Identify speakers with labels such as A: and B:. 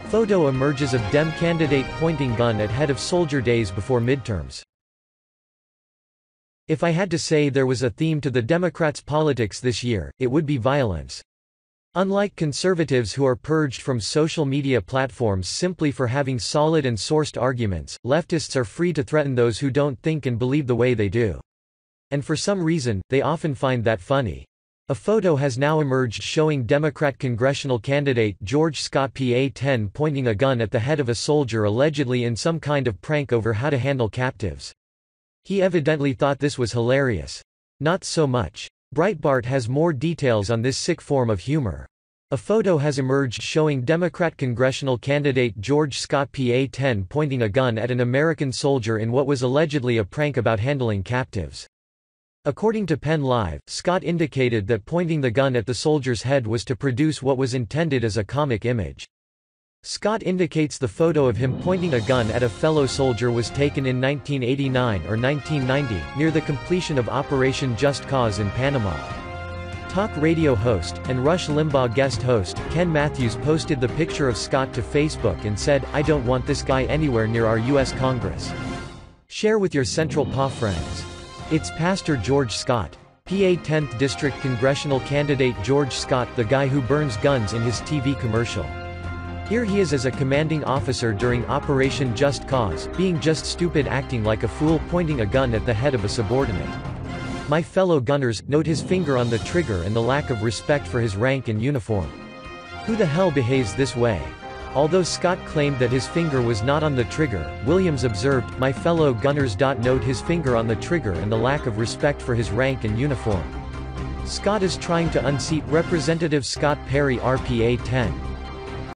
A: Photo emerges of Dem candidate pointing gun at head of soldier days before midterms. If I had to say there was a theme to the Democrats' politics this year, it would be violence. Unlike conservatives who are purged from social media platforms simply for having solid and sourced arguments, leftists are free to threaten those who don't think and believe the way they do. And for some reason, they often find that funny. A photo has now emerged showing Democrat congressional candidate George Scott PA-10 pointing a gun at the head of a soldier allegedly in some kind of prank over how to handle captives. He evidently thought this was hilarious. Not so much. Breitbart has more details on this sick form of humor. A photo has emerged showing Democrat congressional candidate George Scott PA-10 pointing a gun at an American soldier in what was allegedly a prank about handling captives. According to Penn Live, Scott indicated that pointing the gun at the soldier's head was to produce what was intended as a comic image. Scott indicates the photo of him pointing a gun at a fellow soldier was taken in 1989 or 1990, near the completion of Operation Just Cause in Panama. Talk radio host, and Rush Limbaugh guest host, Ken Matthews posted the picture of Scott to Facebook and said, "I don't want this guy anywhere near our U.S. Congress. Share with your Central PA friends." It's Pastor George Scott. PA 10th District Congressional candidate George Scott, the guy who burns guns in his TV commercial. Here he is as a commanding officer during Operation Just Cause, being just stupid acting like a fool pointing a gun at the head of a subordinate. My fellow gunners, note his finger on the trigger and the lack of respect for his rank and uniform. Who the hell behaves this way? Although Scott claimed that his finger was not on the trigger, Williams observed, "My fellow gunners. Note his finger on the trigger and the lack of respect for his rank and uniform." Scott is trying to unseat Representative Scott Perry RPA 10.